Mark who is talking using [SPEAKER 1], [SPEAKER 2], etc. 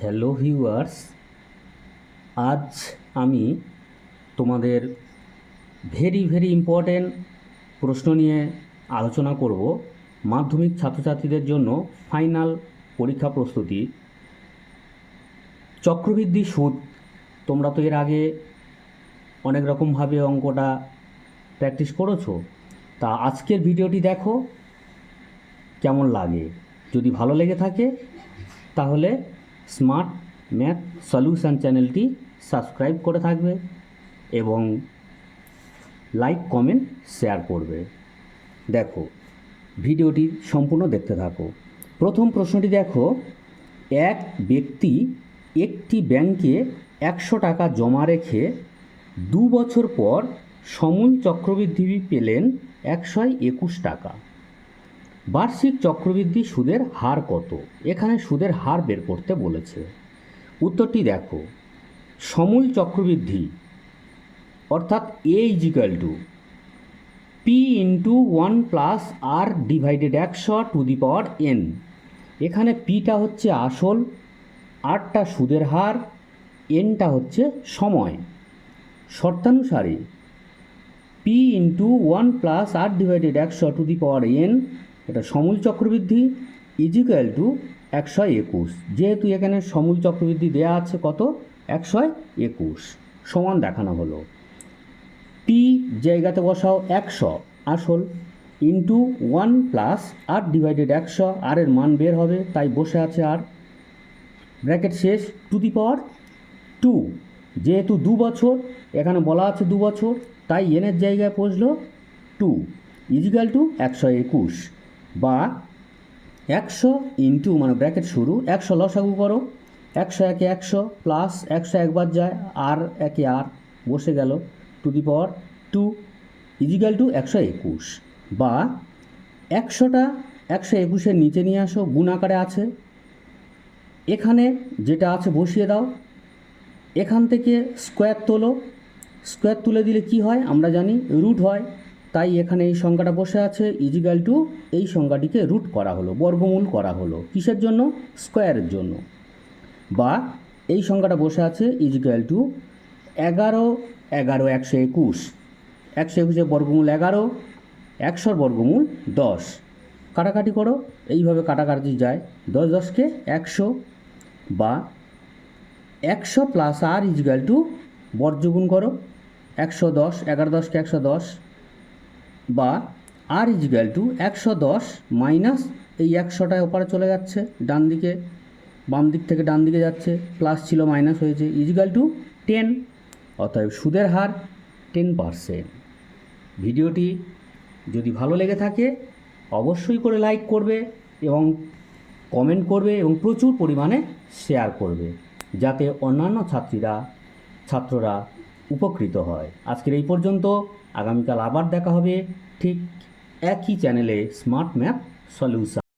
[SPEAKER 1] Hello viewers, আজ আমি তোমাদের ভেরি ইম্পর্টেন্ট প্রশ্ন নিয়ে আলোচনা করব। মাধ্যমিক ছাত্রছাত্রীদের জন্য ফাইনাল পরীক্ষা প্রস্তুতি। চক্রবৃদ্ধি সুদ, তোমরা তো এর আগে অনেক রকমভাবে অঙ্কটা প্র্যাকটিস করেছো। তা আজকের ভিডিওটি দেখো কেমন লাগে। যদি ভালো লেগে থাকে তাহলে স্মার্ট ম্যাথ সলিউশন চ্যানেলটি সাবস্ক্রাইব করে থাকবে এবং লাইক কমেন্ট শেয়ার করবে। দেখো, ভিডিওটি সম্পূর্ণ দেখতে থাকো। প্রথম প্রশ্নটি দেখো, এক ব্যক্তি একটি ব্যাংকে 100 টাকা জমা রেখে 2 বছর পর সমূল চক্রবৃদ্ধি পেলেন 121 টাকা। বার্ষিক চক্রবৃদ্ধি সুদের হার কত? এখানে সুদের হার বের করতে বলেছে। উত্তরটি দেখো, সমূল চক্রবৃদ্ধি অর্থাৎ A equal to P into 1 plus R divided 100 to the power N. এখানে পিটা হচ্ছে আসল, আরটা সুদের হার, এনটা হচ্ছে সময়। শর্তানুসারে P into 1 plus R divided 100 to the power N, এটা সমূল চক্রবৃদ্ধি, ইজিক্যাল টু 121। যেহেতু এখানে সমূল চক্রবৃদ্ধি দেওয়া আছে কত, 121 সমান দেখানো হলো। পি জায়গাতে বসাও 100 আসল, ইন্টু 1 প্লাস আর ডিভাইডেড 100, আর এর মান বের হবে তাই বসে আছে আর, ব্র্যাকেট শেষ, টু দি পাওয়ার 2। যেহেতু 2 বছর এখানে বলা আছে 2 বছর, তাই এনের জায়গায় বসলো 2 ইজিক্যাল টু 121, বা 100 ইন্টু মানে ব্র্যাকেট শুরু 100 লসাগু করো, 100 একে 100 প্লাস 100 একবার যায়, আর একে আর বসে গেল, to the power 2 equal to 121, বা 100টা 121-এর নিচে নিয়ে আসো, গুণ আকারে আছে, এখানে যেটা আছে বসিয়ে দাও, এখান থেকে স্কোয়ার তোলো, স্কোয়ার তুলে দিলে কি হয় আমরা জানি, রুট হয়, তাই এখানে এই সংখ্যাটা বসে আছে, ইজিক্যাল টু এই সংখ্যাটিকে রুট করা হলো, বর্গমূল করা হলো, কিসের জন্য, স্কোয়ারের জন্য, বা এই সংখ্যাটা বসে আছে ইজিক্যাল টু 11 11 121, 121-এর বর্গমূল 11, 100-র বর্গমূল 10, কাটাকাটি করো, এইভাবে কাটাকাটি যায়, 10 10-কে 100, বা 100 প্লাস আর ইজিক্যাল টু বর্গগুণ করো, 110, 11 10-কে 110, বা আর ইজিক্যাল টু 110 মাইনাস এই 100টায় ওপারে চলে যাচ্ছে, ডান দিকে বাম দিক থেকে ডান দিকে যাচ্ছে, প্লাস ছিল মাইনাস হয়েছে, ইজিক্যাল টু 10। অতএব সুদের হার 10%। ভিডিওটি যদি ভালো লেগে থাকে অবশ্যই করে লাইক করবে এবং কমেন্ট করবে এবং প্রচুর পরিমাণে শেয়ার করবে, যাতে অন্যান্য ছাত্ররা উপকৃত হয়। আজকের এই পর্যন্ত, আগামীকাল আবার দেখা হবে ঠিক একই চ্যানেলে, স্মার্ট ম্যাথ সলিউশন।